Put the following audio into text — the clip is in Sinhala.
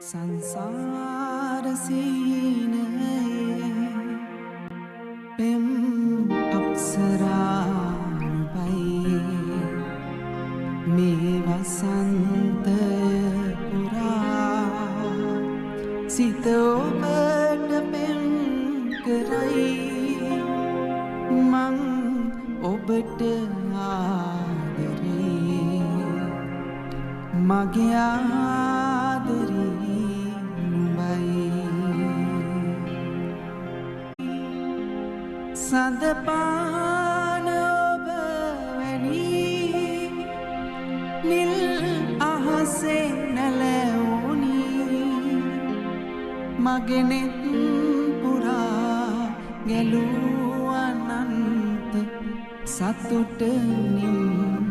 සංසාර සීනයේ පෙම් අප්සරානුපයි මේ වසන්තය පුරා සිත ඔබට පෙම් කරයි මං ඔබට ආදරේ මගේ ආදරේ සඳපාන ඔබ වැනි නිල් අහසේ නැලවුණි මගේ නෙත් පුරා ගැලූ අනන්ත සතුට නිම්